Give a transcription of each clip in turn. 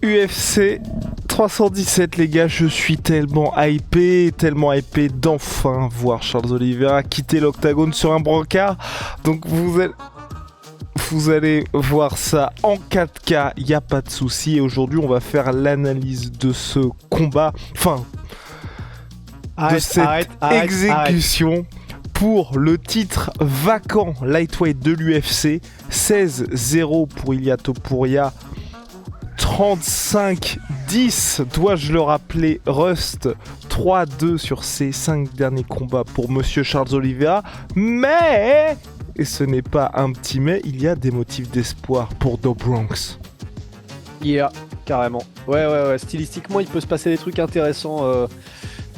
UFC 317 les gars, je suis tellement hypé d'enfin voir Charles Oliveira quitter l'octagone sur un brancard. Donc vous allez voir ça en 4K, y a pas de souci. Et aujourd'hui on va faire l'analyse de ce combat, de cette exécution pour le titre vacant lightweight de l'UFC. 16-0 pour Ilia Topuria, 35-10, dois-je le rappeler, Rust, 3-2 sur ses 5 derniers combats pour Monsieur Charles Oliveira. Mais, et ce n'est pas un petit mais, il y a des motifs d'espoir pour Do Bronx. Yeah, carrément. Ouais. Stylistiquement, il peut se passer des trucs intéressants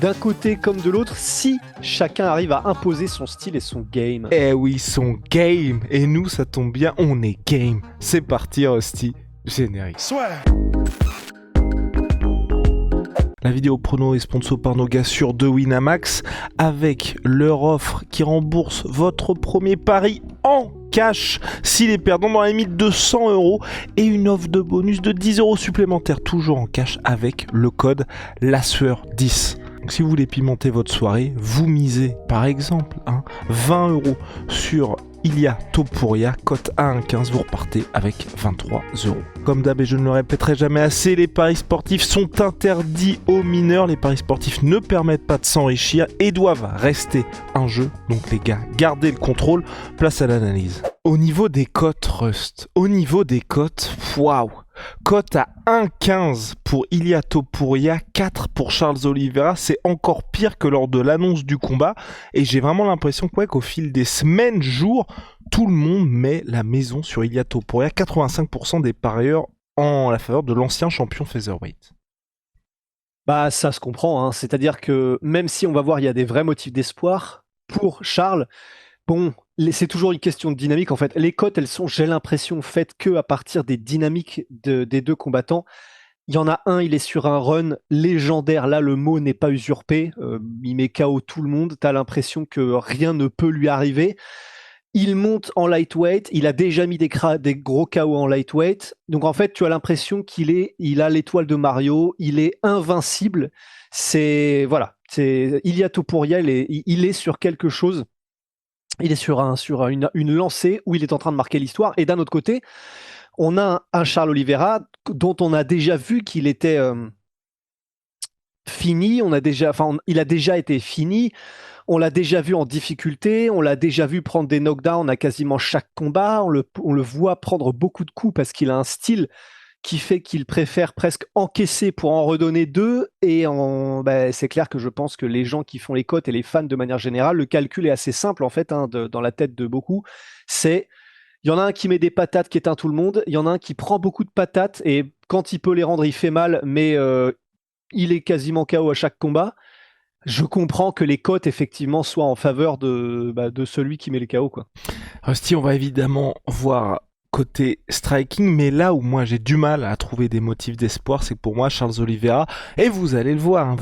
d'un côté comme de l'autre si chacun arrive à imposer son style et son game. Eh oui, son game. Et nous, ça tombe bien, on est game. C'est parti, Rusty. Générique. La vidéo prono est sponsor par nos gars sur de Winamax avec leur offre qui rembourse votre premier pari en cash si les perdants dans la limite de 100 € et une offre de bonus de 10 € supplémentaires toujours en cash avec le code LASUEUR10. Donc si vous voulez pimenter votre soirée, vous misez par exemple 20 € sur Ilia Topuria, cote à 1,15, vous repartez avec 23 €. Comme d'hab, et je ne le répéterai jamais assez, les paris sportifs sont interdits aux mineurs. Les paris sportifs ne permettent pas de s'enrichir et doivent rester un jeu. Donc les gars, gardez le contrôle, place à l'analyse. Au niveau des cotes, Rust, waouh! Cote à 1,15 pour Ilia Topuria, 4 pour Charles Oliveira, c'est encore pire que lors de l'annonce du combat. Et j'ai vraiment l'impression qu'au fil des semaines, jours, tout le monde met la maison sur Ilia Topuria. 85% des parieurs en la faveur de l'ancien champion featherweight. Bah ça se comprend, c'est-à-dire que même si on va voir il y a des vrais motifs d'espoir pour Charles, bon, c'est toujours une question de dynamique en fait. Les cotes, elles sont, j'ai l'impression, faites que à partir des dynamiques des deux combattants. Il y en a un, il est sur un run légendaire. Là, le mot n'est pas usurpé. Il met KO tout le monde. T'as l'impression que rien ne peut lui arriver. Il monte en lightweight. Il a déjà mis des gros KO en lightweight. Donc en fait, tu as l'impression il a l'étoile de Mario. Il est invincible. Ilia Topuria, il est sur quelque chose. Il est sur une lancée où il est en train de marquer l'histoire. Et d'un autre côté, on a un Charles Oliveira dont on a déjà vu qu'il était fini. Il a déjà été fini. On l'a déjà vu en difficulté. On l'a déjà vu prendre des knockdowns à quasiment chaque combat. On le voit prendre beaucoup de coups parce qu'il a un style qui fait qu'il préfère presque encaisser pour en redonner deux. Et c'est clair que je pense que les gens qui font les cotes et les fans de manière générale, le calcul est assez simple en fait, dans la tête de beaucoup. Il y en a un qui met des patates qui éteint tout le monde, il y en a un qui prend beaucoup de patates et quand il peut les rendre, il fait mal, mais il est quasiment KO à chaque combat. Je comprends que les cotes effectivement soient en faveur de celui qui met les KO, quoi. Rusty, on va évidemment voir côté striking, mais là où moi j'ai du mal à trouver des motifs d'espoir, c'est que pour moi Charles Oliveira, et vous allez le voir,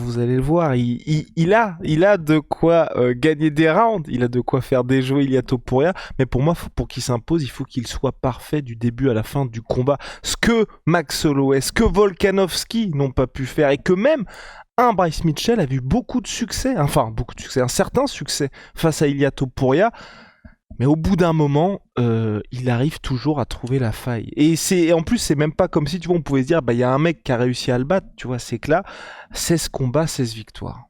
il a de quoi gagner des rounds, il a de quoi faire déjouer Ilia Topuria, mais pour moi, pour qu'il s'impose, il faut qu'il soit parfait du début à la fin du combat. Ce que Max Holloway, ce que Volkanovski n'ont pas pu faire, et que même un Bryce Mitchell a vu un certain succès face à Ilia Topuria. Mais au bout d'un moment, il arrive toujours à trouver la faille. Et en plus, c'est même pas comme si, tu vois, on pouvait se dire, il y a un mec qui a réussi à le battre, tu vois, c'est que là, 16 combats, 16 victoires.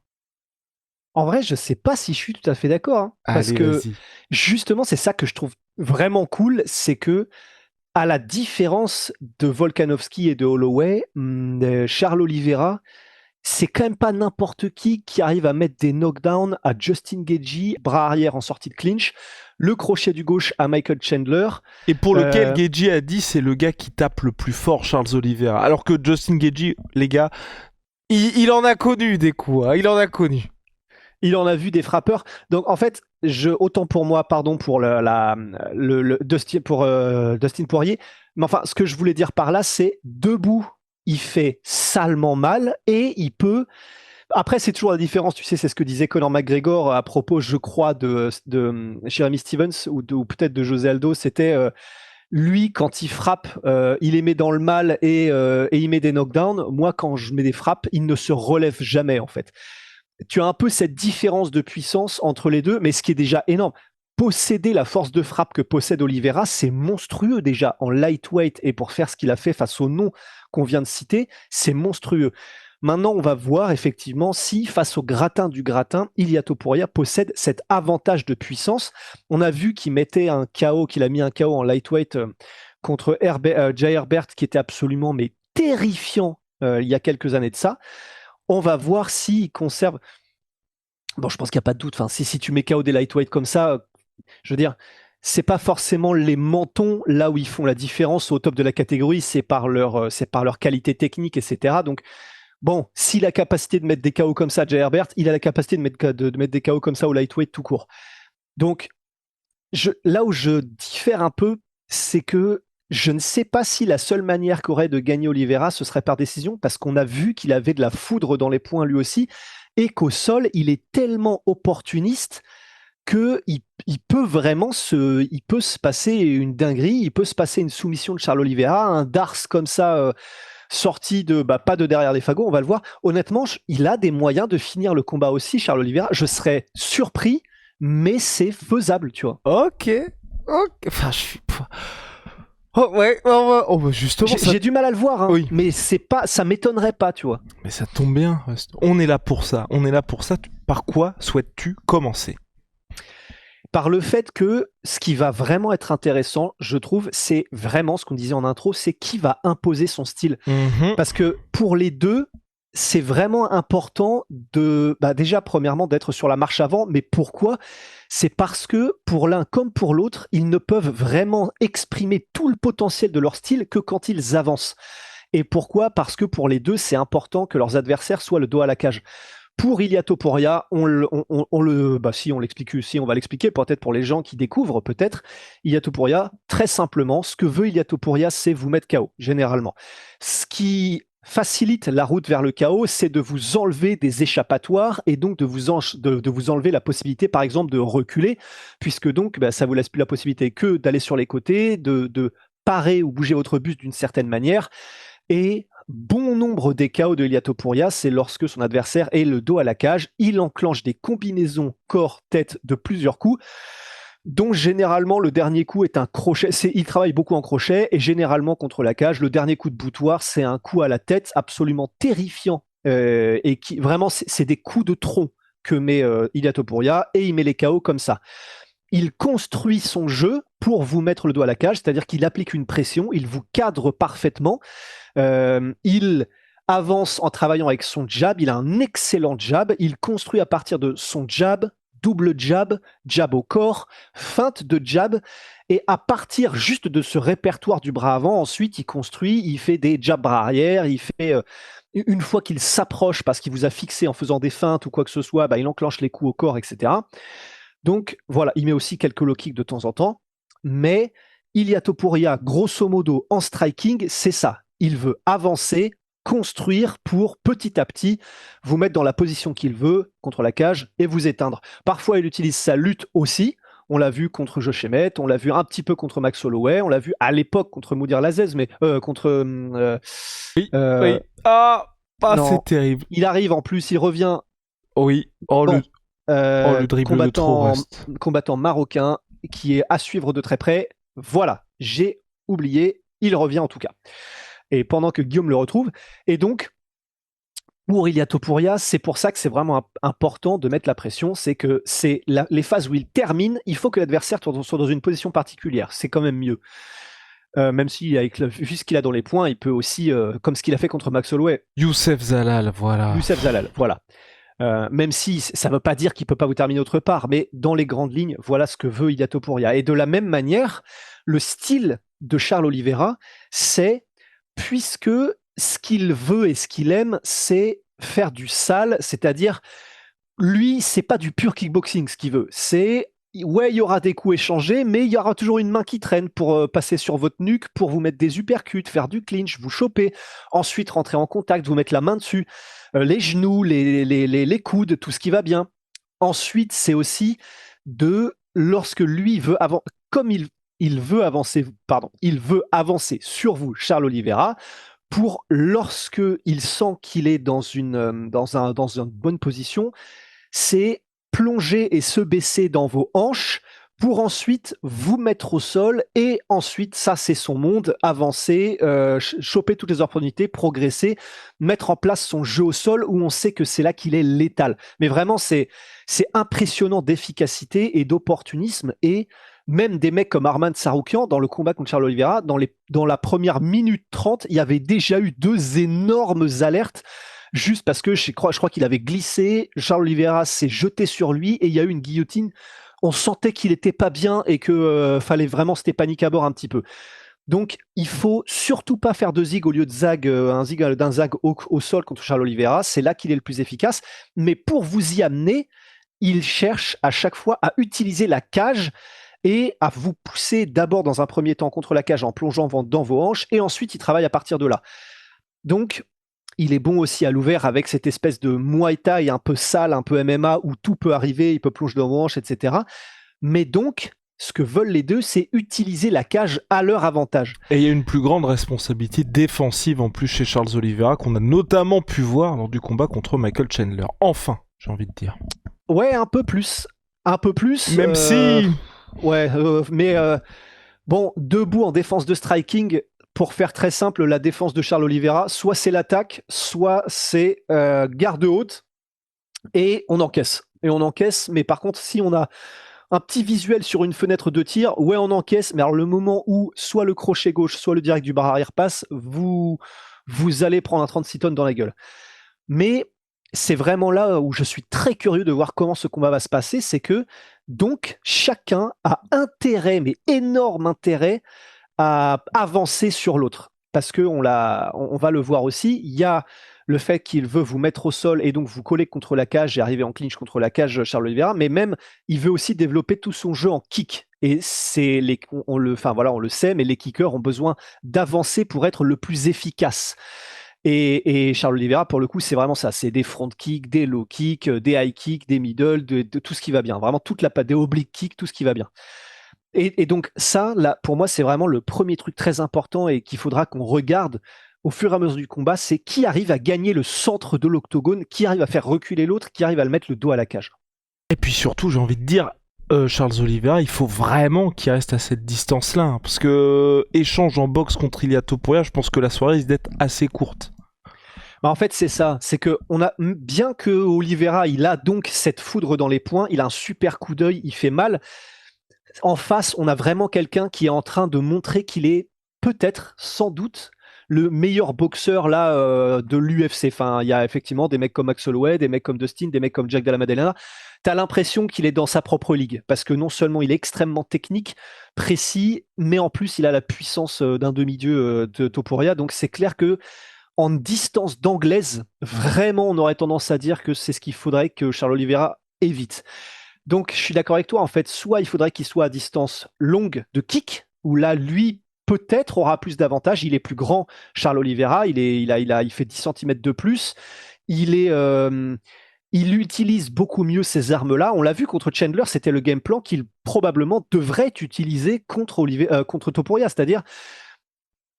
En vrai, je sais pas si je suis tout à fait d'accord, parce que vas-y. justement, c'est ça que je trouve vraiment cool, c'est que à la différence de Volkanovski et de Holloway, Charles Oliveira, c'est quand même pas n'importe qui arrive à mettre des knockdowns à Justin Gaethje, bras arrière en sortie de clinch, le crochet du gauche à Michael Chandler. Et pour lequel Gaethje a dit c'est le gars qui tape le plus fort Charles Oliveira. Alors que Justin Gaethje, les gars, il en a connu des coups, il en a connu. Il en a vu des frappeurs. Donc en fait, autant pour moi, pardon pour Dustin Poirier, mais enfin, ce que je voulais dire par là, c'est debout, il fait salement mal et il peut. Après, c'est toujours la différence, tu sais, c'est ce que disait Conor McGregor à propos, je crois, de Jeremy Stevens ou peut-être de José Aldo. C'était lui, quand il frappe, il les met dans le mal et il met des knockdowns. Moi, quand je mets des frappes, il ne se relève jamais, en fait. Tu as un peu cette différence de puissance entre les deux, mais ce qui est déjà énorme. Posséder la force de frappe que possède Oliveira, c'est monstrueux déjà en lightweight, et pour faire ce qu'il a fait face au nom qu'on vient de citer, c'est monstrueux. Maintenant, on va voir effectivement si, face au gratin du gratin, Ilia Topuria possède cet avantage de puissance. On a vu qu'il mettait un KO, qu'il a mis un KO en lightweight contre Jai Herbert, qui était absolument mais terrifiant il y a quelques années de ça. On va voir s'il conserve. Bon, je pense qu'il n'y a pas de doute. Enfin, si tu mets KO des lightweight comme ça, je veux dire, c'est pas forcément les mentons là où ils font la différence au top de la catégorie, c'est par leur qualité technique, etc. Donc, bon, s'il a la capacité de mettre des KO comme ça, Jay Herbert, il a la capacité de mettre des KO comme ça au lightweight tout court. Donc, là où je diffère un peu, c'est que je ne sais pas si la seule manière qu'aurait de gagner Oliveira, ce serait par décision, parce qu'on a vu qu'il avait de la foudre dans les poings lui aussi, et qu'au sol, il est tellement opportuniste que il peut vraiment il peut se passer une dinguerie, il peut se passer une soumission de Charles Oliveira, un Dars comme ça, sorti de, pas de derrière les fagots, on va le voir. Honnêtement, il a des moyens de finir le combat aussi, Charles Oliveira. Je serais surpris, mais c'est faisable, tu vois. Ok. Enfin, je suis. Oh ouais, justement. J'ai du mal à le voir, hein, oui. mais ça m'étonnerait pas, tu vois. Mais ça tombe bien. On est là pour ça. Par quoi souhaites-tu commencer? Par le fait que ce qui va vraiment être intéressant, je trouve, c'est vraiment ce qu'on disait en intro, c'est qui va imposer son style. Parce que pour les deux, c'est vraiment important déjà, premièrement, d'être sur la marche avant. Mais pourquoi? C'est parce que pour l'un comme pour l'autre, ils ne peuvent vraiment exprimer tout le potentiel de leur style que quand ils avancent. Et pourquoi? Parce que pour les deux, c'est important que leurs adversaires soient le dos à la cage. Pour Ilia Topuria, on l'explique aussi, on va l'expliquer peut-être pour les gens qui découvrent peut-être. Ilia Topuria, très simplement, ce que veut Ilia Topuria, c'est vous mettre KO, généralement. Ce qui facilite la route vers le chaos, c'est de vous enlever des échappatoires et donc de vous enlever la possibilité, par exemple, de reculer, puisque donc ça vous laisse plus la possibilité que d'aller sur les côtés, de parer ou bouger votre buste d'une certaine manière. Et bon nombre des KO de Ilia Topuria, c'est lorsque son adversaire est le dos à la cage, il enclenche des combinaisons corps-tête de plusieurs coups, dont généralement le dernier coup est un crochet. Il travaille beaucoup en crochet et généralement contre la cage, le dernier coup de boutoir, c'est un coup à la tête absolument terrifiant et qui vraiment c'est des coups de tronc que met Ilia Topuria, et il met les KO comme ça. Il construit son jeu pour vous mettre le dos à la cage, c'est-à-dire qu'il applique une pression, il vous cadre parfaitement, il avance en travaillant avec son jab, il a un excellent jab, il construit à partir de son jab, double jab, jab au corps, feinte de jab, et à partir juste de ce répertoire du bras avant, ensuite il construit, il fait des jabs bras arrière, il fait une fois qu'il s'approche parce qu'il vous a fixé en faisant des feintes ou quoi que ce soit, il enclenche les coups au corps, etc. Donc voilà, il met aussi quelques low kicks de temps en temps, mais Ilia Topuria, grosso modo, en striking, c'est ça. Il veut avancer, construire pour petit à petit vous mettre dans la position qu'il veut contre la cage et vous éteindre. Parfois, il utilise sa lutte aussi. On l'a vu contre Josh Emmett, on l'a vu un petit peu contre Max Holloway, on l'a vu à l'époque contre Mounir Lazzez, mais contre. Oui. C'est terrible. Il arrive en plus, il revient. Oui. Le dribble de trop combattant marocain qui est à suivre de très près. Voilà, j'ai oublié, il revient en tout cas. Et pendant que Guillaume le retrouve, et donc pour Ilia Topuria, c'est pour ça que c'est vraiment important de mettre la pression, c'est que c'est les phases où il termine, il faut que l'adversaire soit dans une position particulière, c'est quand même mieux. Même si, vu ce qu'il a dans les points, il peut aussi, comme ce qu'il a fait contre Max Holloway. Youssef Zalal, voilà. Même si ça ne veut pas dire qu'il ne peut pas vous terminer autre part, mais dans les grandes lignes, voilà ce que veut Ilia Topuria. Et de la même manière, le style de Charles Oliveira, c'est, puisque ce qu'il veut et ce qu'il aime, c'est faire du sale, c'est-à-dire, lui, c'est pas du pur kickboxing ce qu'il veut, c'est ouais, il y aura des coups échangés, mais il y aura toujours une main qui traîne pour passer sur votre nuque, pour vous mettre des uppercuts, faire du clinch, vous choper, ensuite rentrer en contact, vous mettre la main dessus, les genoux, les coudes, tout ce qui va bien. Ensuite, c'est aussi lorsque lui veut, comme il il veut avancer sur vous, Charles Oliveira, pour lorsque il sent qu'il est dans une bonne position, c'est plonger et se baisser dans vos hanches pour ensuite vous mettre au sol et ensuite, ça c'est son monde, avancer, choper toutes les opportunités, progresser, mettre en place son jeu au sol où on sait que c'est là qu'il est létal. Mais vraiment, c'est impressionnant d'efficacité et d'opportunisme et même des mecs comme Arman Tsarukyan, dans le combat contre Charles Oliveira, dans la première minute 30, il y avait déjà eu 2 énormes alertes juste parce que je crois qu'il avait glissé, Charles Oliveira s'est jeté sur lui et il y a eu une guillotine. On sentait qu'il était pas bien et que fallait vraiment, c'était panique à bord un petit peu. Donc, il faut surtout pas faire de zig au lieu de zag, d'un zag au sol contre Charles Oliveira. C'est là qu'il est le plus efficace. Mais pour vous y amener, il cherche à chaque fois à utiliser la cage et à vous pousser d'abord dans un premier temps contre la cage en plongeant dans vos hanches et ensuite il travaille à partir de là. Donc, il est bon aussi à l'ouvert avec cette espèce de Muay Thai un peu sale, un peu MMA où tout peut arriver, il peut plonger dans vos hanches, etc. Mais donc, ce que veulent les deux, c'est utiliser la cage à leur avantage. Et il y a une plus grande responsabilité défensive en plus chez Charles Oliveira qu'on a notamment pu voir lors du combat contre Michael Chandler. Enfin, j'ai envie de dire. Ouais, un peu plus. Un peu plus. Même si... Ouais, mais bon, debout en défense de striking, pour faire très simple, la défense de Charles Oliveira, soit c'est l'attaque, soit c'est garde haute, et on encaisse. Mais par contre, si on a un petit visuel sur une fenêtre de tir, ouais, on encaisse, mais alors le moment où soit le crochet gauche, soit le direct du bar arrière passe, vous allez prendre un 36 tonnes dans la gueule. Mais c'est vraiment là où je suis très curieux de voir comment ce combat va se passer, c'est que donc chacun a intérêt, mais énorme intérêt, à avancer sur l'autre. Parce qu'on va le voir aussi, il y a le fait qu'il veut vous mettre au sol et donc vous coller contre la cage et arriver en clinch contre la cage Charles Oliveira, mais même il veut aussi développer tout son jeu en kick. Et on le sait, mais les kickers ont besoin d'avancer pour être le plus efficace. Et Charles Oliveira, pour le coup, c'est vraiment ça. C'est des front kicks, des low kicks, des high kicks, des middle, de tout ce qui va bien. Vraiment toute la patte, des oblique kicks, tout ce qui va bien. Et donc ça, là, pour moi, c'est vraiment le premier truc très important et qu'il faudra qu'on regarde au fur et à mesure du combat, c'est qui arrive à gagner le centre de l'octogone, qui arrive à faire reculer l'autre, qui arrive à le mettre le dos à la cage. Et puis surtout, j'ai envie de dire, Charles Oliveira, il faut vraiment qu'il reste à cette distance-là, hein, parce que échange en boxe contre Ilia Topuria, je pense que la soirée risque d'être assez courte. Bah en fait, c'est ça. C'est que bien que Oliveira, il a donc cette foudre dans les poings, il a un super coup d'œil, il fait mal. En face, on a vraiment quelqu'un qui est en train de montrer qu'il est peut-être, sans doute, le meilleur boxeur là de l'UFC. Enfin, il y a effectivement des mecs comme Max Holloway, des mecs comme Dustin, des mecs comme Jack Della Maddalena. T'as l'impression qu'il est dans sa propre ligue parce que non seulement il est extrêmement technique, précis, mais en plus il a la puissance d'un demi-dieu de Topuria. Donc c'est clair que en distance d'anglaise, vraiment, on aurait tendance à dire que c'est ce qu'il faudrait que Charles Oliveira évite. Donc, je suis d'accord avec toi. En fait, soit il faudrait qu'il soit à distance longue de kick, où là, lui, peut-être aura plus d'avantages. Il est plus grand, Charles Oliveira. Il fait 10 centimètres de plus. Il utilise beaucoup mieux ces armes-là. On l'a vu contre Chandler, c'était le game plan qu'il probablement devrait utiliser contre Topuria, c'est-à-dire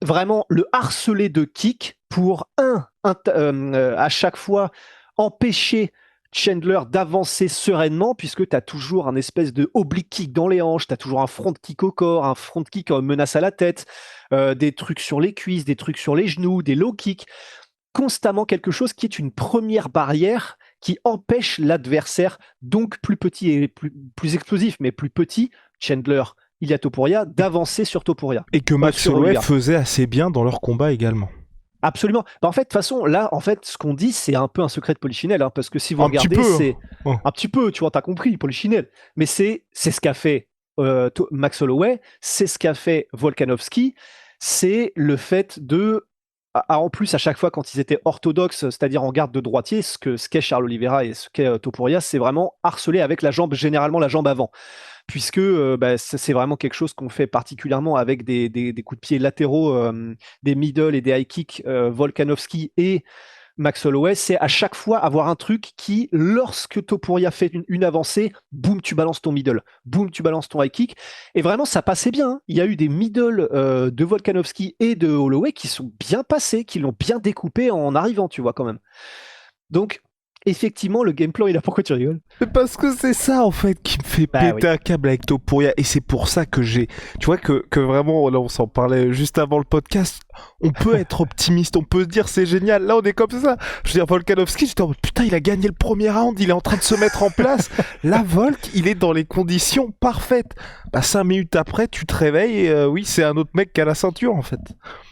vraiment le harceler de kick pour à chaque fois empêcher Chandler d'avancer sereinement puisque tu as toujours un espèce de oblique kick dans les hanches, tu as toujours un front kick au corps, un front kick menace à la tête, des trucs sur les cuisses, des trucs sur les genoux, des low kicks, constamment quelque chose qui est une première barrière qui empêche l'adversaire, donc plus petit et plus explosif, mais plus petit, Chandler, Ilia Topuria, d'avancer sur Topuria. Et que Max Holloway faisait assez bien dans leur combat également. Absolument. Bah en fait, de toute façon, là, ce qu'on dit, c'est un peu un secret de Polichinelle, hein, parce que si vous regardez, c'est un petit peu, tu vois, t'as compris, Polichinelle. Mais c'est ce qu'a fait Max Holloway, c'est ce qu'a fait Volkanovski, c'est le fait de, en plus, à chaque fois quand ils étaient orthodoxes, c'est-à-dire en garde de droitier, ce qu'est Charles Oliveira et ce qu'est Topuria, c'est vraiment harceler avec la jambe, généralement la jambe avant. Puisque c'est vraiment quelque chose qu'on fait particulièrement avec des coups de pied latéraux, des middle et des high kicks. Volkanovski et Max Holloway, c'est à chaque fois avoir un truc qui, lorsque Topuria fait une avancée, boum, tu balances ton middle, boum, tu balances ton high kick. Et vraiment, ça passait bien, hein. Il y a eu des middle de Volkanovski et de Holloway qui sont bien passés, qui l'ont bien découpé en arrivant, tu vois, quand même. Donc, effectivement, le game plan, pourquoi tu rigoles? Mais parce que c'est ça en fait qui me fait Bah péter un câble avec Topuria et c'est pour ça que tu vois que vraiment là on s'en parlait juste avant le podcast, on peut être optimiste, on peut se dire c'est génial, là on est comme ça, je veux dire Volkanovski j'étais en mode putain il a gagné le premier round, il est en train de se mettre en place, la Volk il est dans les conditions parfaites, 5 minutes après tu te réveilles et oui c'est un autre mec qui a la ceinture en fait.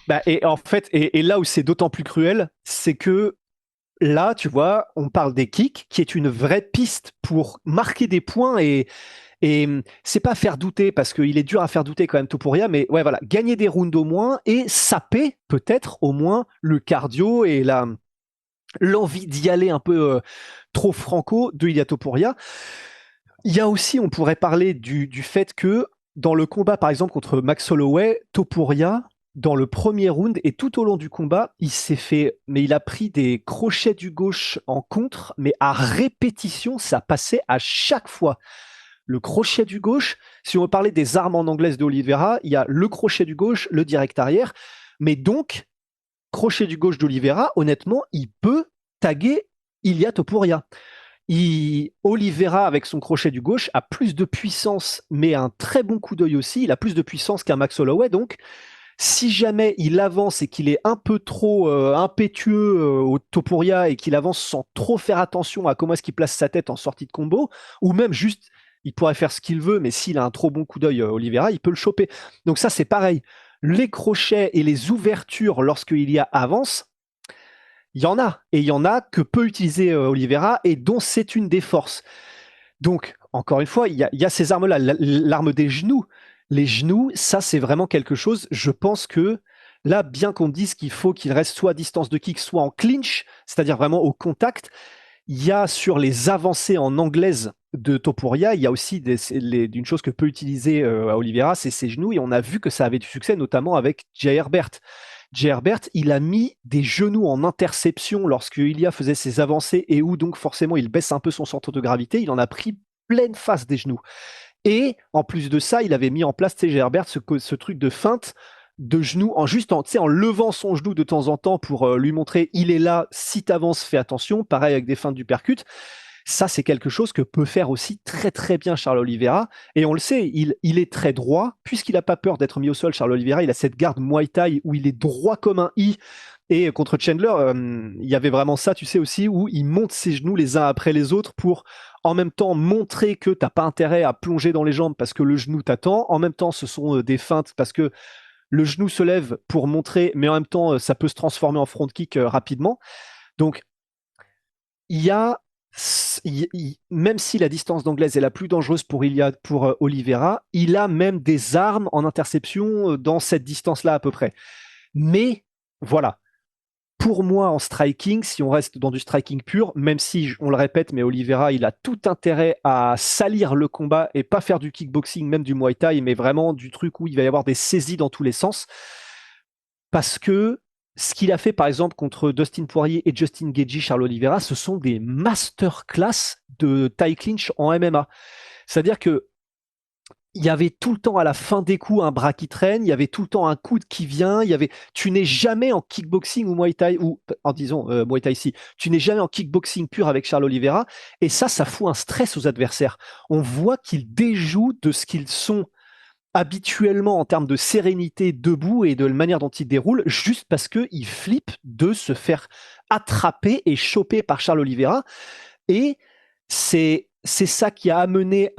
Bah, et en fait, et là où c'est d'autant plus cruel, c'est que là, tu vois, on parle des kicks, qui est une vraie piste pour marquer des points et c'est pas faire douter parce qu'il est dur à faire douter quand même Topuria, mais ouais, voilà, gagner des rounds au moins et saper peut-être au moins le cardio et l'envie d'y aller un peu trop franco de Ilia Topuria. Il y a aussi, on pourrait parler du fait que dans le combat, par exemple, contre Max Holloway, Topuria, dans le premier round et tout au long du combat, il a pris des crochets du gauche en contre, mais à répétition, ça passait à chaque fois. Le crochet du gauche, si on veut parler des armes en anglaise de Oliveira, il y a le crochet du gauche, le direct arrière, mais donc, crochet du gauche d'Oliveira, honnêtement, il peut taguer Ilia Topuria. Oliveira, avec son crochet du gauche, a plus de puissance, mais un très bon coup d'œil aussi. Il a plus de puissance qu'un Max Holloway, donc si jamais il avance et qu'il est un peu trop impétueux au Topuria et qu'il avance sans trop faire attention à comment est-ce qu'il place sa tête en sortie de combo, ou même juste, il pourrait faire ce qu'il veut, mais s'il a un trop bon coup d'œil Oliveira, il peut le choper. Donc ça, c'est pareil. Les crochets et les ouvertures lorsqu'il y a avance, il y en a. Et il y en a que peut utiliser Oliveira et dont c'est une des forces. Donc, encore une fois, il y a ces armes-là. L'arme des genoux. Les genoux, ça, c'est vraiment quelque chose. Je pense que là, bien qu'on dise qu'il faut qu'il reste soit à distance de kick, soit en clinch, c'est-à-dire vraiment au contact, il y a sur les avancées en anglaise de Topuria, il y a aussi d'une chose que peut utiliser Oliveira, c'est ses genoux. Et on a vu que ça avait du succès, notamment avec Jay Herbert. Jay Herbert, il a mis des genoux en interception lorsque Ilia faisait ses avancées et où donc forcément il baisse un peu son centre de gravité. Il en a pris pleine face des genoux. Et en plus de ça, il avait mis en place, Jay Herbert, ce truc de feinte de genoux en levant son genou de temps en temps pour lui montrer il est là, si t'avances, fais attention. Pareil avec des feintes du percute. Ça, c'est quelque chose que peut faire aussi très très bien Charles Oliveira. Et on le sait, il est très droit. Puisqu'il n'a pas peur d'être mis au sol, Charles Oliveira, il a cette garde Muay Thai où il est droit comme un i. Et contre Chandler, il y avait vraiment ça, tu sais aussi, où il monte ses genoux les uns après les autres pour en même temps montrer que t'as pas intérêt à plonger dans les jambes parce que le genou t'attend. En même temps, ce sont des feintes parce que le genou se lève pour montrer, mais en même temps, ça peut se transformer en front kick rapidement. Donc, il y a même si la distance d'anglaise est la plus dangereuse pour Oliveira, il a même des armes en interception dans cette distance-là à peu près. Mais voilà, pour moi en striking, si on reste dans du striking pur, même si on le répète, mais Oliveira, il a tout intérêt à salir le combat et pas faire du kickboxing, même du Muay Thai, mais vraiment du truc où il va y avoir des saisies dans tous les sens. Parce que ce qu'il a fait, par exemple, contre Dustin Poirier et Justin Gaethje, Charles Oliveira, ce sont des masterclass de Thai clinch en MMA. C'est-à-dire que il y avait tout le temps à la fin des coups un bras qui traîne, il y avait tout le temps un coude qui vient, tu n'es jamais en kickboxing ou Muay Thai, ou en disons Muay Thai ici, tu n'es jamais en kickboxing pur avec Charles Oliveira, et ça fout un stress aux adversaires. On voit qu'ils déjouent de ce qu'ils sont habituellement en termes de sérénité debout et de la manière dont ils déroulent, juste parce qu'ils flippent de se faire attraper et choper par Charles Oliveira. Et c'est ça qui a amené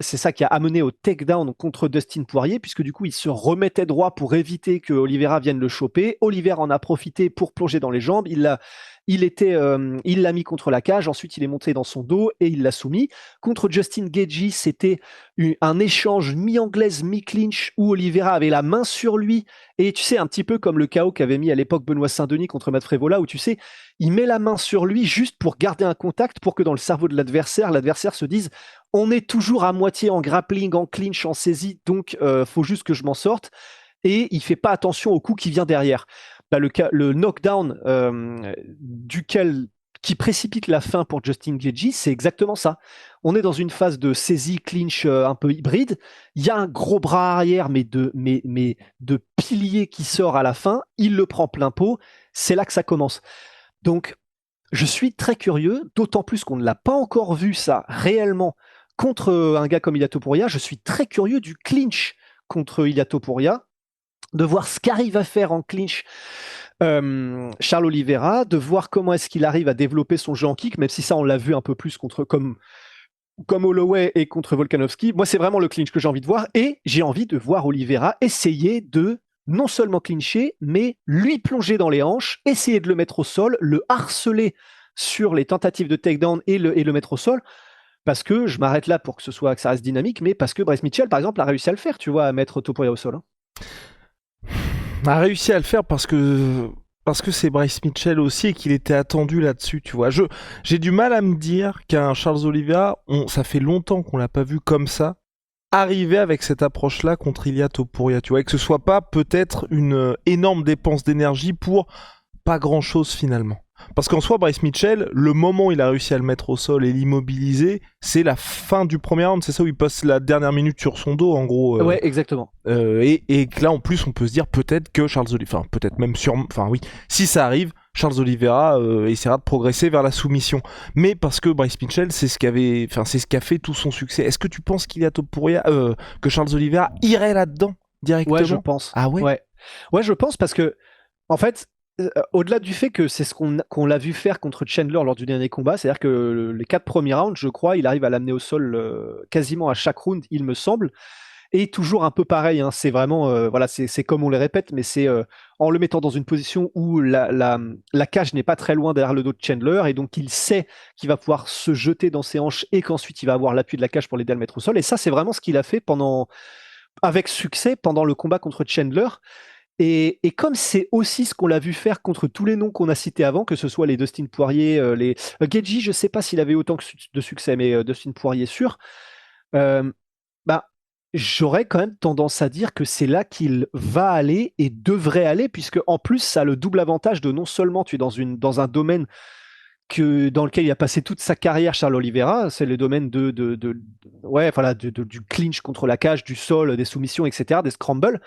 c'est ça qui a amené au takedown contre Dustin Poirier, puisque du coup il se remettait droit pour éviter que Oliveira vienne le choper. Oliveira en a profité pour plonger dans les jambes. Il l'a mis contre la cage, ensuite il est monté dans son dos et il l'a soumis. Contre Justin Gaethje, c'était un échange mi-anglaise, mi-clinch où Oliveira avait la main sur lui et tu sais, un petit peu comme le KO qu'avait mis à l'époque Benoît Saint-Denis contre Matt Frevola, où tu sais, il met la main sur lui juste pour garder un contact, pour que dans le cerveau de l'adversaire se dise on est toujours à moitié en grappling, en clinch, en saisie, donc faut juste que je m'en sorte, et il fait pas attention au coup qui vient derrière. le knockdown qui précipite la fin pour Justin Gaethje, c'est exactement ça. On est dans une phase de saisie clinch un peu hybride. Il y a un gros bras arrière, mais de pilier qui sort à la fin. Il le prend plein pot. C'est là que ça commence. Donc, je suis très curieux, d'autant plus qu'on ne l'a pas encore vu ça réellement contre un gars comme Ilia Topuria. Je suis très curieux du clinch contre Ilia Topuria, de voir ce qu'arrive à faire en clinch Charles Oliveira, de voir comment est-ce qu'il arrive à développer son jeu en kick, même si ça on l'a vu un peu plus comme Holloway et contre Volkanovski. Moi c'est vraiment le clinch que j'ai envie de voir, et j'ai envie de voir Oliveira essayer de non seulement clincher, mais lui plonger dans les hanches, essayer de le mettre au sol, le harceler sur les tentatives de takedown et le mettre au sol, parce que je m'arrête là pour que ça reste dynamique, mais parce que Bryce Mitchell par exemple a réussi à le faire, tu vois, à mettre Topuria au sol. A réussi à le faire parce que c'est Bryce Mitchell aussi et qu'il était attendu là-dessus, tu vois. J'ai du mal à me dire qu'un Charles Oliveira, ça fait longtemps qu'on l'a pas vu comme ça, arriver avec cette approche-là contre Ilia Topuria, tu vois, et que ce soit pas peut-être une énorme dépense d'énergie pour pas grand-chose finalement. Parce qu'en soi, Bryce Mitchell, le moment où il a réussi à le mettre au sol et l'immobiliser, c'est la fin du premier round, c'est ça, où il passe la dernière minute sur son dos, en gros. Ouais, exactement. Et que là, en plus, on peut se dire peut-être que Charles Oliveira, enfin, peut-être même oui, si ça arrive, Charles Oliveira essaiera de progresser vers la soumission. Mais parce que Bryce Mitchell, c'est ce qui a fait tout son succès. Est-ce que tu penses qu'il y a Topuria, que Charles Oliveira irait là-dedans directement? Ouais, je pense. Ah ouais? Ouais, je pense parce que, en fait, au-delà du fait que c'est ce qu'on l'a vu faire contre Chandler lors du dernier combat, c'est-à-dire que les 4 premiers rounds, je crois, il arrive à l'amener au sol quasiment à chaque round, il me semble. Et toujours un peu pareil, hein, c'est vraiment, voilà, c'est comme on les répète, mais c'est en le mettant dans une position où la cage n'est pas très loin derrière le dos de Chandler, et donc il sait qu'il va pouvoir se jeter dans ses hanches et qu'ensuite il va avoir l'appui de la cage pour l'aider à le mettre au sol. Et ça, c'est vraiment ce qu'il a fait avec succès pendant le combat contre Chandler. Et comme c'est aussi ce qu'on l'a vu faire contre tous les noms qu'on a cités avant, que ce soit les Dustin Poirier, les Gaethje, je sais pas s'il avait autant de succès, mais Dustin Poirier sûr. Bah, j'aurais quand même tendance à dire que c'est là qu'il va aller et devrait aller, puisque en plus ça a le double avantage de non seulement tu es dans un domaine dans lequel il a passé toute sa carrière, Charles Oliveira, c'est le domaine du clinch contre la cage, du sol, des soumissions, etc., des scrambles.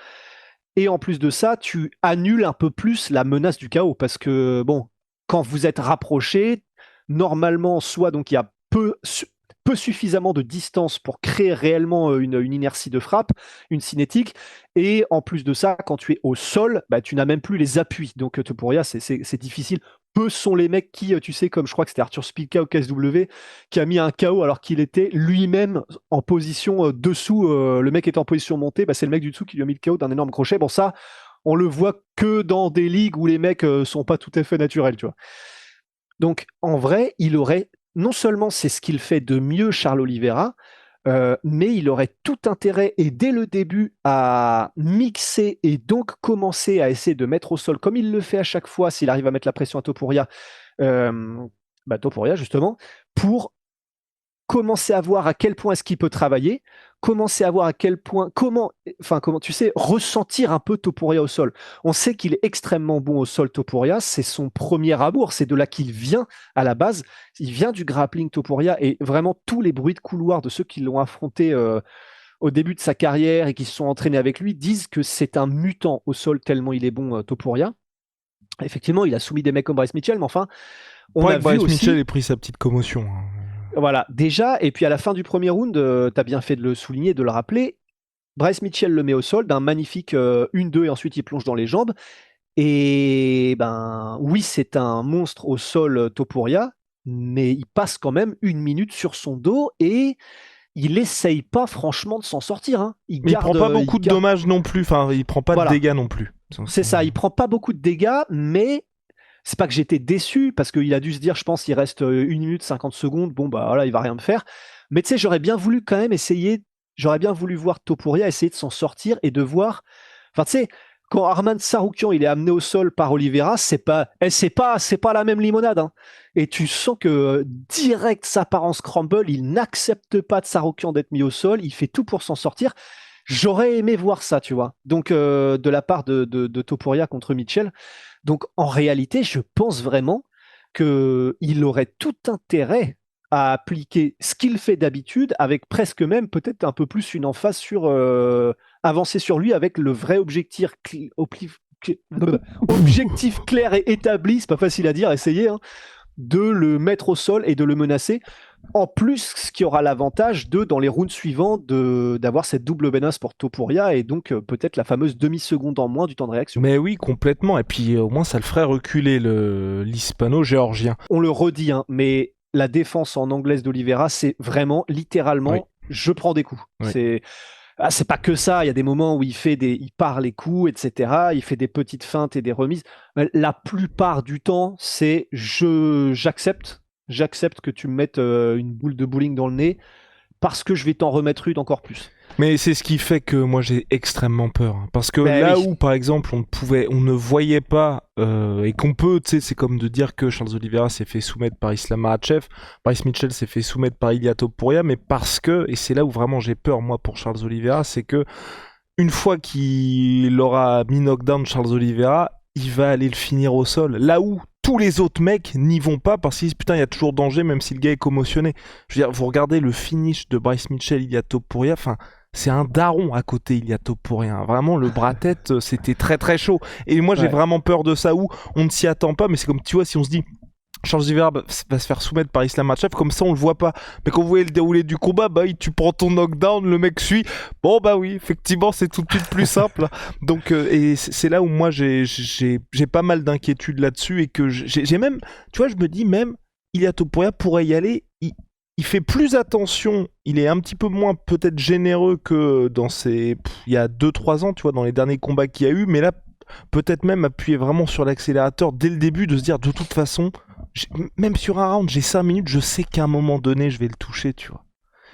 Et en plus de ça, tu annules un peu plus la menace du chaos, parce que bon, quand vous êtes rapprochés, normalement, soit donc il y a peu suffisamment de distance pour créer réellement une inertie de frappe, une cinétique, et en plus de ça, quand tu es au sol, bah, tu n'as même plus les appuis. Donc Topuria, c'est difficile. Peu sont les mecs qui, tu sais, comme je crois que c'était Arthur Spilka au KSW, qui a mis un KO alors qu'il était lui-même en position dessous. Le mec était en position montée, bah, c'est le mec du dessous qui lui a mis le KO d'un énorme crochet. Bon, ça, on le voit que dans des ligues où les mecs sont pas tout à fait naturels, tu vois. Donc, en vrai, il aurait, non seulement c'est ce qu'il fait de mieux, Charles Oliveira, mais il aurait tout intérêt, et dès le début, à mixer et donc commencer à essayer de mettre au sol, comme il le fait à chaque fois, s'il arrive à mettre la pression à Topuria, Topuria justement, pour commencer à voir à quel point est-ce qu'il peut travailler, commencer à voir à quel point, comment, tu sais, ressentir un peu Topuria au sol. On sait qu'il est extrêmement bon au sol, Topuria, c'est son premier amour, c'est de là qu'il vient à la base, il vient du grappling Topuria, et vraiment tous les bruits de couloir de ceux qui l'ont affronté au début de sa carrière et qui se sont entraînés avec lui disent que c'est un mutant au sol tellement il est bon, Topuria. Effectivement, il a soumis des mecs comme Bryce Mitchell, mais enfin, on a vu Bryce aussi... Mitchell ait pris sa petite commotion. Hein. Voilà, déjà, et puis à la fin du premier round, tu as bien fait de le souligner, de le rappeler, Bryce Mitchell le met au sol d'un magnifique 1-2 et ensuite il plonge dans les jambes. Et ben oui, c'est un monstre au sol, Topuria, mais il passe quand même 1 minute sur son dos et il essaye pas franchement de s'en sortir. Hein. Mais il prend pas beaucoup de dommages non plus, enfin il prend pas de dégâts non plus. C'est ça, il prend pas beaucoup de dégâts, mais c'est pas que j'étais déçu, parce qu'il a dû se dire, je pense, il reste 1 minute 50 secondes, bon bah voilà, il va rien me faire. Mais tu sais, j'aurais bien voulu quand même j'aurais bien voulu voir Topuria essayer de s'en sortir et de voir. Enfin, tu sais, quand Arman Tsarukyan il est amené au sol par Oliveira, c'est pas la même limonade. Hein. Et tu sens que direct ça part en scramble, il n'accepte pas de Tsarukyan d'être mis au sol, il fait tout pour s'en sortir. J'aurais aimé voir ça, tu vois. Donc de la part de Topuria contre Mitchell. Donc en réalité, je pense vraiment qu'il aurait tout intérêt à appliquer ce qu'il fait d'habitude, avec presque même peut-être un peu plus une emphase sur avancer sur lui avec le vrai objectif clair et établi, c'est pas facile à dire, essayez, hein, de le mettre au sol et de le menacer. En plus, ce qui aura l'avantage dans les rounds suivants, d'avoir cette double menace pour Topuria et donc peut-être la fameuse demi-seconde en moins du temps de réaction. Mais oui, complètement. Et puis au moins, ça le ferait reculer l'hispano-géorgien. On le redit, hein, mais la défense en anglaise d'Oliveira, c'est vraiment littéralement je prends des coups. Oui. C'est pas que ça, il y a des moments où il part les coups, etc. Il fait des petites feintes et des remises. Mais la plupart du temps, c'est j'accepte que tu me mettes une boule de bowling dans le nez parce que je vais t'en remettre une encore plus. Mais c'est ce qui fait que moi j'ai extrêmement peur. Parce que Ben là oui. où, par exemple, on ne voyait pas, et qu'on peut, tu sais, c'est comme de dire que Charles Oliveira s'est fait soumettre par Islam Makhachev, Bryce Mitchell s'est fait soumettre par Ilia Topuria, mais parce que, et c'est là où vraiment j'ai peur, moi, pour Charles Oliveira, c'est que une fois qu'il aura mis knockdown Charles Oliveira, il va aller le finir au sol. Là où tous les autres mecs n'y vont pas parce qu'ils disent putain, il y a toujours danger même si le gars est commotionné. Je veux dire, vous regardez le finish de Bryce Mitchell, Ilia Topuria, enfin, c'est un daron à côté, Ilia Topuria. Vraiment, le bras-tête, c'était très très chaud. Et moi, j'ai vraiment peur de ça où on ne s'y attend pas, mais c'est comme, tu vois, si on se dit Charles Oliveira va se faire soumettre par Islam Makhachev, comme ça on le voit pas. Mais quand vous voyez le déroulé du combat, bah tu prends ton knockdown, le mec suit. Bon bah oui, effectivement c'est tout de suite plus simple. Donc et c'est là où moi j'ai pas mal d'inquiétudes là-dessus et que j'ai même, tu vois, je me dis même Ilia Topuria pourrait y aller. Il fait plus attention, il est un petit peu moins peut-être généreux que dans il y a 2-3 ans, tu vois, dans les derniers combats qu'il y a eu, mais là peut-être même appuyer vraiment sur l'accélérateur dès le début, de se dire de toute façon, même sur un round, j'ai 5 minutes, je sais qu'à un moment donné, je vais le toucher, tu vois.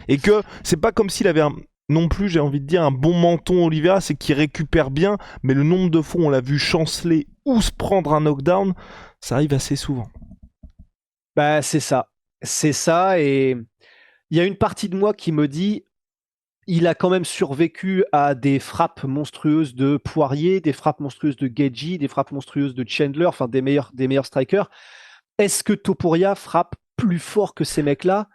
Et que c'est pas comme s'il avait non plus, j'ai envie de dire, un bon menton Oliveira, c'est qu'il récupère bien, mais le nombre de fois on l'a vu chanceler ou se prendre un knockdown, ça arrive assez souvent. Bah c'est ça. C'est ça, et il y a une partie de moi qui me dit il a quand même survécu à des frappes monstrueuses de Poirier, des frappes monstrueuses de Gaethje, des frappes monstrueuses de Chandler, enfin des meilleurs strikers. Est-ce que Topuria frappe plus fort que ces mecs-là?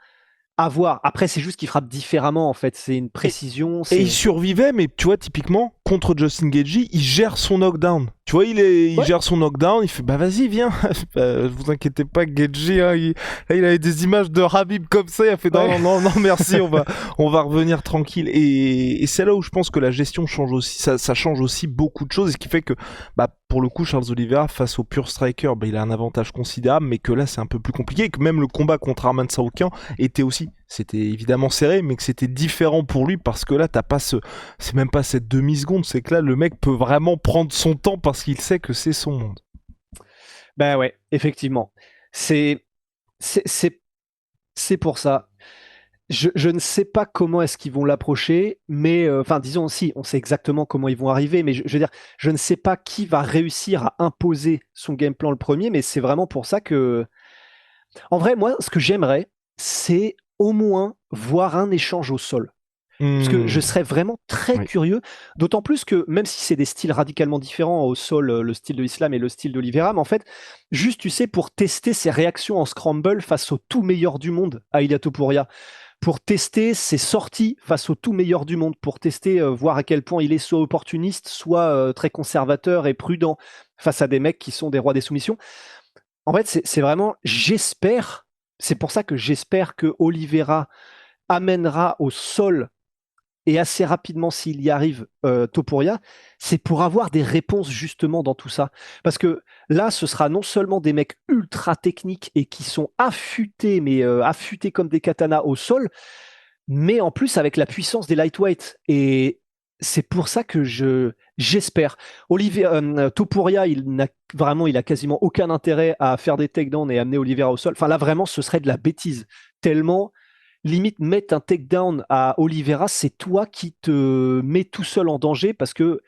À voir. Après, c'est juste qu'il frappe différemment, en fait. C'est une précision. Et il survivait, mais tu vois, typiquement, contre Justin Gaethje, il gère son knockdown. Tu vois, il gère son knockdown, il fait bah vas-y, viens. Vous inquiétez pas, Gaethje, hein, là, il avait des images de Khabib comme ça, il a fait non, merci, on va revenir tranquille. Et c'est là où je pense que la gestion change aussi, ça change aussi beaucoup de choses, et ce qui fait que, bah, pour le coup, Charles Oliveira, face au pur striker, bah, il a un avantage considérable, mais que là, c'est un peu plus compliqué, et que même le combat contre Arman Tsarukyan était aussi, c'était évidemment serré, mais que c'était différent pour lui, parce que là, c'est même pas cette demi-seconde, c'est que là, le mec peut vraiment prendre son temps parce qu'il sait que c'est son monde. Ben ouais, effectivement. C'est pour ça. Je ne sais pas comment est-ce qu'ils vont l'approcher, mais enfin disons aussi, on sait exactement comment ils vont arriver, mais je veux dire, je ne sais pas qui va réussir à imposer son game plan le premier, mais c'est vraiment pour ça que, en vrai, moi, ce que j'aimerais, c'est au moins voir un échange au sol. Parce que je serais vraiment très curieux, d'autant plus que même si c'est des styles radicalement différents au sol, le style de Islam et le style d'Oliveira, mais en fait, juste, tu sais, pour tester ses réactions en scramble face au tout meilleur du monde à Ilia Topuria, pour tester ses sorties face au tout meilleur du monde, pour tester, voir à quel point il est soit opportuniste, soit très conservateur et prudent face à des mecs qui sont des rois des soumissions. En fait, c'est vraiment, j'espère, c'est pour ça que j'espère que Oliveira amènera au sol et assez rapidement s'il y arrive Topuria, c'est pour avoir des réponses justement dans tout ça. Parce que là, ce sera non seulement des mecs ultra techniques et qui sont affûtés, mais affûtés comme des katanas au sol, mais en plus avec la puissance des lightweights. Et c'est pour ça que j'espère. Topuria, il a quasiment aucun intérêt à faire des takedowns et amener Oliveira au sol. Enfin là, vraiment, ce serait de la bêtise. Tellement limite mettre un takedown à Oliveira, c'est toi qui te mets tout seul en danger, parce que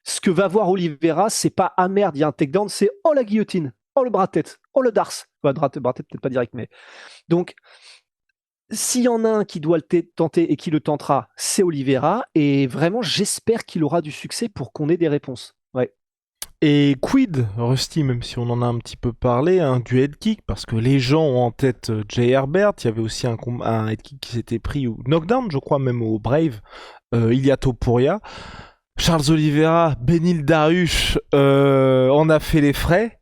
ce que va voir Oliveira, c'est pas ah merde, il y a un takedown, c'est oh la guillotine, oh le bras-tête, oh le darse. Bras-tête peut-être pas direct, mais donc s'il y en a un qui doit le tenter et qui le tentera, c'est Oliveira, et vraiment j'espère qu'il aura du succès pour qu'on ait des réponses. Ouais. Et quid, Rusty, même si on en a un petit peu parlé, du head kick, parce que les gens ont en tête Jay Herbert, il y avait aussi un head kick qui s'était pris, ou knockdown, je crois, même au Brave, Ilia Topuria. Charles Oliveira, Benil Dariush, en a fait les frais.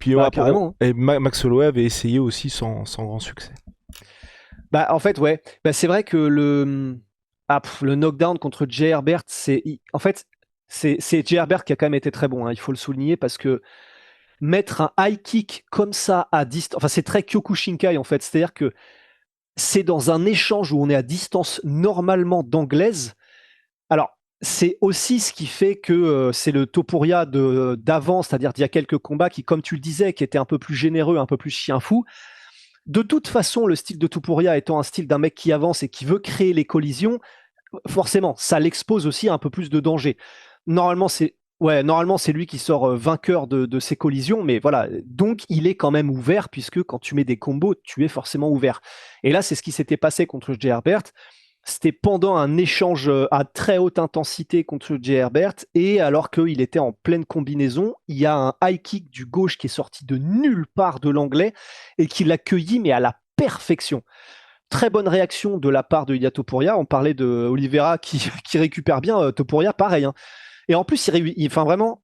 Puis carrément. et Max Holloway avait essayé aussi sans grand succès. Bah, en fait, ouais. Bah, c'est vrai que le knockdown contre Jay Herbert, c'est Jay Herbert qui a quand même été très bon, hein, il faut le souligner, parce que mettre un high kick comme ça à distance, enfin, c'est très Kyokushinkai en fait, c'est-à-dire que c'est dans un échange où on est à distance normalement d'anglaise. Alors, c'est aussi ce qui fait que c'est le Topuria d'avant, c'est-à-dire d'il y a quelques combats qui, comme tu le disais, qui était un peu plus généreux, un peu plus chien fou. De toute façon, le style de Topuria étant un style d'un mec qui avance et qui veut créer les collisions, forcément, ça l'expose aussi à un peu plus de danger. Normalement, c'est lui qui sort vainqueur de ces collisions, mais voilà, donc il est quand même ouvert, puisque quand tu mets des combos, tu es forcément ouvert. Et là, c'est ce qui s'était passé contre Jay Herbert. C'était pendant un échange à très haute intensité contre Jay Herbert, et alors qu'il était en pleine combinaison, il y a un high kick du gauche qui est sorti de nulle part de l'anglais et qui l'accueillit, mais à la perfection. Très bonne réaction de la part de Ilia Topuria. On parlait de Oliveira qui récupère bien, Topuria, pareil, hein. Et en plus, enfin vraiment,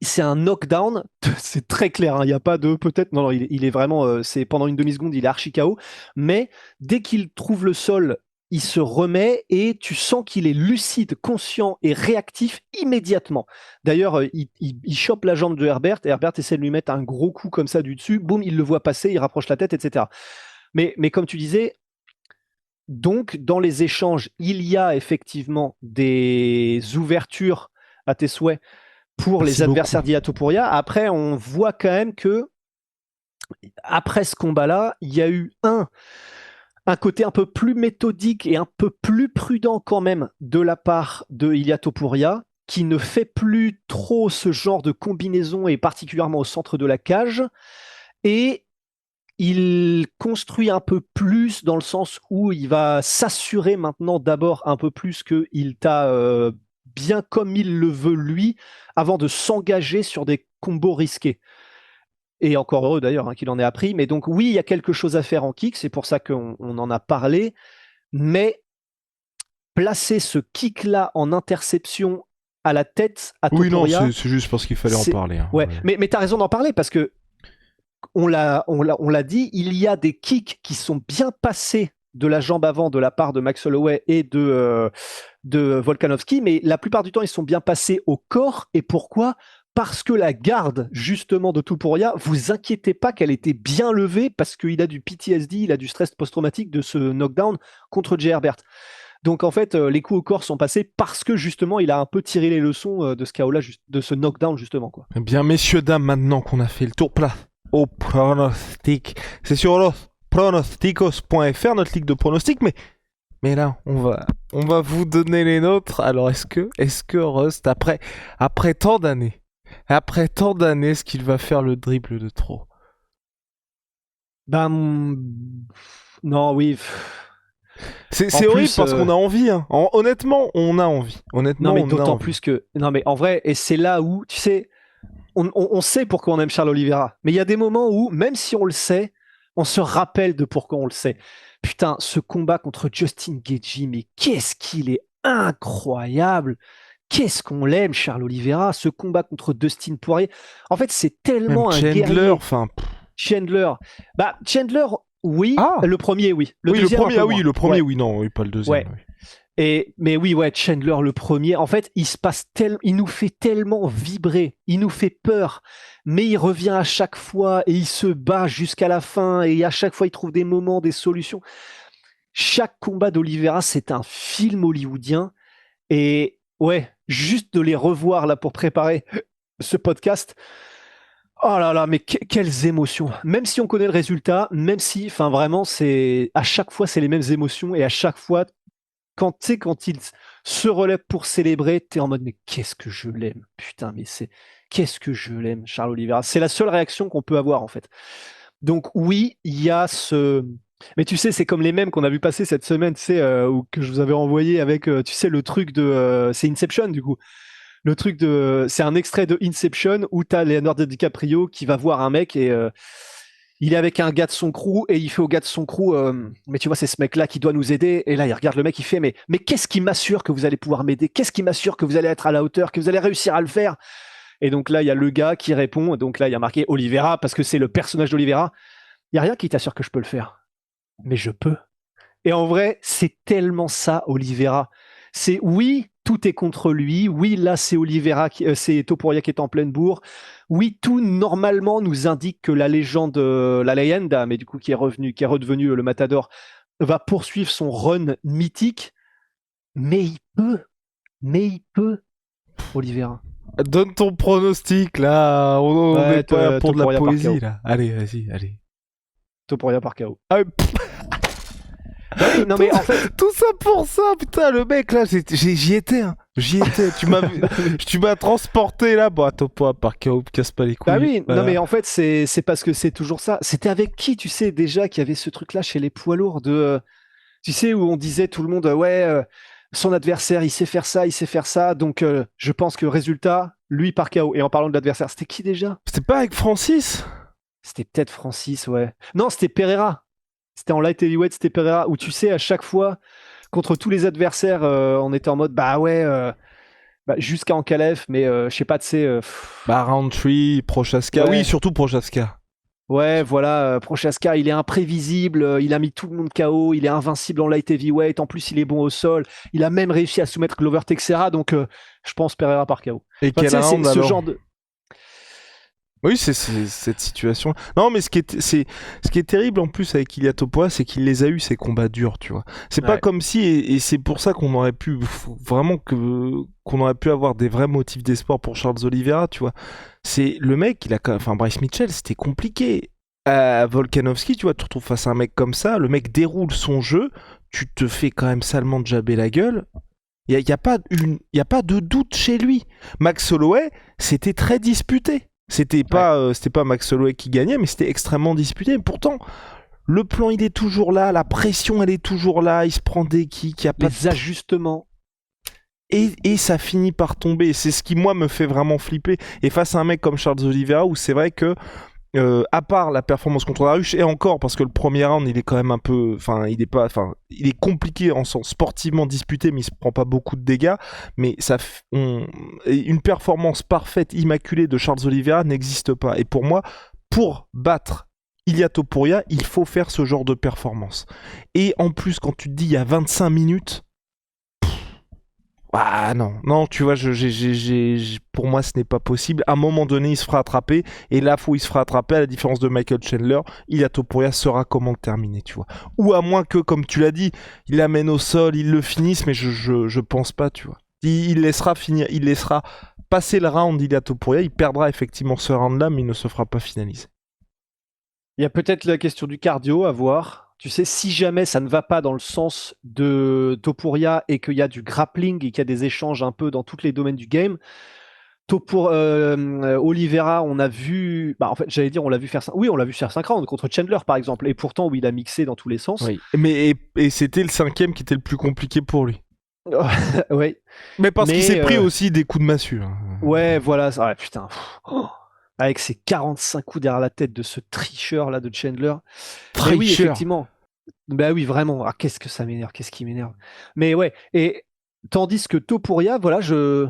c'est un knockdown, c'est très clair, hein. Il n'y a pas de peut-être, non, il est vraiment, c'est pendant une demi-seconde, il est archi KO, mais dès qu'il trouve le sol, il se remet et tu sens qu'il est lucide, conscient et réactif immédiatement. D'ailleurs, il chope la jambe de Herbert et Herbert essaie de lui mettre un gros coup comme ça du dessus, boum, il le voit passer, il rapproche la tête, etc. Mais comme tu disais, donc dans les échanges, il y a effectivement des ouvertures à tes souhaits pour Merci les adversaires beaucoup. d'Ilia Topuria. Après, on voit quand même que après ce combat-là, il y a eu un côté un peu plus méthodique et un peu plus prudent quand même de la part de Ilia Topuria, qui ne fait plus trop ce genre de combinaison, et particulièrement au centre de la cage. Et il construit un peu plus dans le sens où il va s'assurer maintenant d'abord un peu plus qu'il t'a bien comme il le veut lui, avant de s'engager sur des combos risqués. Et encore heureux d'ailleurs, hein, qu'il en ait appris. Mais donc oui, il y a quelque chose à faire en kick, c'est pour ça qu'on en a parlé. Mais placer ce kick-là en interception à la tête à Oui, non, Topuria, c'est juste parce qu'il fallait en parler. Hein, ouais. ouais. Mais tu as raison d'en parler, parce que on l'a dit, il y a des kicks qui sont bien passés de la jambe avant de la part de Max Holloway et de Volkanovski, mais la plupart du temps, ils sont bien passés au corps. Et pourquoi ? Parce que la garde, justement, de Topuria, vous inquiétez pas qu'elle était bien levée, parce qu'il a du PTSD, il a du stress post-traumatique de ce knockdown contre Jay Herbert. Donc en fait, les coups au corps sont passés parce que justement, il a un peu tiré les leçons de ce KO-là, de ce knockdown, justement, quoi. Eh bien, messieurs, dames, maintenant qu'on a fait le tour plat au pronostic, c'est sur lospronosticos.fr, notre ligue de pronostics, mais là, on va vous donner les nôtres. Alors, est-ce que Rust, après tant d'années, est-ce qu'il va faire le dribble de trop? Ben, non, oui. C'est horrible parce qu'on a envie, hein. Honnêtement, on a envie. Honnêtement, Non, mais on a d'autant envie. plus que. Non, mais en vrai, et c'est là où, tu sais, on sait pourquoi on aime Charles Oliveira. Mais il y a des moments où, même si on le sait, on se rappelle de pourquoi on le sait. Putain, ce combat contre Justin Gaethje, mais qu'est-ce qu'il est incroyable! Qu'est-ce qu'on l'aime, Charles Oliveira! Ce combat contre Dustin Poirier. En fait, c'est Même tellement un Chandler, guerrier. enfin. Chandler. Bah, Chandler, oui. Ah! Le premier, oui. Le Oui, le deuxième, un premier, peu ah oui, moins. le premier, Ouais. oui, non, oui, pas le deuxième. Ouais. Oui. Mais oui, ouais, Chandler le premier, en fait, il nous fait tellement vibrer, il nous fait peur, mais il revient à chaque fois et il se bat jusqu'à la fin, et à chaque fois il trouve des moments, des solutions. Chaque combat d'Oliveira, c'est un film hollywoodien, et ouais, juste de les revoir là pour préparer ce podcast. Oh là là, mais quelles émotions! Même si on connaît le résultat, même si, enfin vraiment, c'est à chaque fois c'est les mêmes émotions, et à chaque fois quand il se relève pour célébrer, t'es en mode mais qu'est-ce que je l'aime, putain, mais c'est qu'est-ce que je l'aime, Charles Oliveira. C'est la seule réaction qu'on peut avoir en fait. Donc oui, il y a ce, mais tu sais, c'est comme les mèmes qu'on a vu passer cette semaine, tu sais, ou que je vous avais envoyé avec, tu sais, le truc de, c'est Inception du coup, Le truc c'est un extrait de Inception où t'as Leonardo DiCaprio qui va voir un mec et il est avec un gars de son crew et il fait au gars de son crew, mais tu vois, c'est ce mec-là qui doit nous aider. Et là, il regarde le mec, il fait, mais qu'est-ce qui m'assure que vous allez pouvoir m'aider? Qu'est-ce qui m'assure que vous allez être à la hauteur, que vous allez réussir à le faire? Et donc là, il y a le gars qui répond. Donc là, il y a marqué Oliveira parce que c'est le personnage d'Oliveira. Il y a rien qui t'assure que je peux le faire, mais je peux. Et en vrai, c'est tellement ça, Oliveira. C'est oui, tout est contre lui. Oui, là, c'est Oliveira, c'est Topuria qui est en pleine bourre. Oui, tout normalement nous indique que la légende, la leyenda, mais du coup qui est redevenu le Matador, va poursuivre son run mythique. Mais il peut, Oliveira. Donne ton pronostic là, on Ouais, n'est pas là pour de la Topuria par poésie KO. là. Allez, vas-y, allez. Topuria par KO. Ah, Oui, non mais en fait, tout ça pour ça, putain, le mec là, j'y étais, hein. J'y étais. Tu m'as transporté là. Bon, attends pas, par KO, casse pas les couilles. bah oui, Voilà. non mais en fait c'est parce que c'est toujours ça. C'était avec qui, tu sais déjà qu'il y avait ce truc-là chez les poids lourds tu sais où on disait tout le monde ouais son adversaire il sait faire ça, donc je pense que résultat lui par KO. Et en parlant de l'adversaire, c'était qui déjà? C'était pas avec Francis? C'était peut-être Francis, ouais. Non, c'était Pereira. C'était en light heavyweight, c'était Pereira où tu sais à chaque fois contre tous les adversaires on était en mode bah ouais jusqu'à Ankalev, mais je sais pas, tu sais. Bah, Roundtree, Prochaska. Oui, Ouais, surtout Prochaska. ouais, voilà. Prochaska, il est imprévisible. Il a mis tout le monde KO. Il est invincible en light heavyweight. En plus, il est bon au sol. Il a même réussi à soumettre Glover Teixeira. Donc, je pense Pereira par KO. Et Enfin, tu quel sais, c'est round ce alors? genre de. Oui, c'est cette situation. Non, mais ce qui est terrible en plus avec Ilia Topuria, c'est qu'il les a eu ces combats durs, tu vois. C'est pas Ouais. comme si, et c'est pour ça qu'on aurait pu vraiment qu'on aurait pu avoir des vrais motifs d'espoir pour Charles Oliveira, tu vois. C'est le mec, enfin Bryce Mitchell, c'était compliqué. Volkanovski, tu vois, tu te retrouves face à un mec comme ça, le mec déroule son jeu, tu te fais quand même salement jabber la gueule. Y a pas de doute chez lui. Max Holloway, c'était très disputé. C'était pas Max Holloway qui gagnait, mais c'était extrêmement disputé. Mais pourtant, le plan, il est toujours là, la pression, elle est toujours là, il se prend des kicks, y a pas Les ajustements. et ça finit par tomber. C'est ce qui, moi, me fait vraiment flipper. Et face à un mec comme Charles Oliveira, où c'est vrai que à part la performance contre Dariush, et encore parce que le premier round il est quand même un peu, il est compliqué en sens sportivement disputé, mais il se prend pas beaucoup de dégâts. Mais une performance parfaite, immaculée de Charles Oliveira n'existe pas. Et pour moi, pour battre Ilia Topuria, il faut faire ce genre de performance. Et en plus, quand tu te dis il y a 25 minutes. Ah non, tu vois, pour moi, ce n'est pas possible. À un moment donné, il se fera attraper, et là, il se fera attraper, à la différence de Michael Chandler, Ilia Topuria saura comment le terminer, tu vois. Ou à moins que, comme tu l'as dit, il l'amène au sol, il le finisse, mais je pense pas, tu vois. Il laissera passer le round Ilia Topuria, il perdra effectivement ce round-là, mais il ne se fera pas finaliser. Il y a peut-être la question du cardio à voir. Tu sais, si jamais ça ne va pas dans le sens de Topuria et qu'il y a du grappling et qu'il y a des échanges un peu dans tous les domaines du game, Oliveira, on a vu, en fait, j'allais dire, on l'a vu faire ça. Oui, on l'a vu faire 5 rounds contre Chandler, par exemple. Et pourtant, où il a mixé dans tous les sens. Oui. Mais et c'était le 5e qui était le plus compliqué pour lui. Ouais. Mais parce qu'il s'est pris aussi des coups de massue. Hein. Ouais, voilà. Ouais, putain. Avec ses 45 coups derrière la tête de ce tricheur là de Chandler. Mais oui, effectivement. Bah oui, vraiment. Ah, qu'est-ce que ça m'énerve, qu'est-ce qui m'énerve. Mais ouais, et tandis que Topuria, voilà, je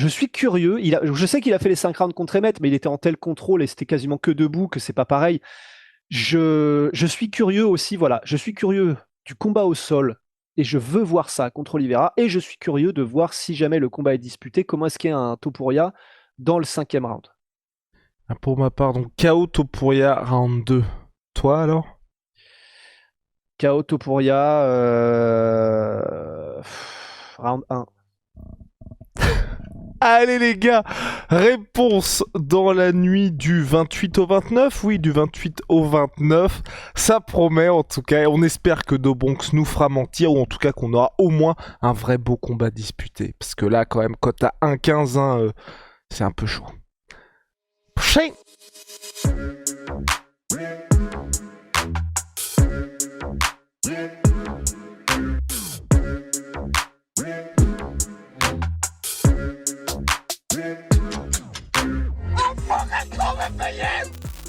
suis curieux. Je sais qu'il a fait les 5 rounds contre Emmett, mais il était en tel contrôle et c'était quasiment que debout, que c'est pas pareil. Je suis curieux aussi, voilà. Je suis curieux du combat au sol et je veux voir ça contre Oliveira. Et je suis curieux de voir si jamais le combat est disputé, comment est-ce qu'il y a un Topuria dans le 5e round. Pour ma part, donc KO Topuria round 2. Toi alors? KO Topuria round 1. Allez les gars, réponse dans la nuit du 28 au 29, oui du 28 au 29, ça promet en tout cas, et on espère que Dobronx nous fera mentir, ou en tout cas qu'on aura au moins un vrai beau combat disputé, parce que là quand même quand t'as 1-15, c'est un peu chaud. Prochain. Yeah.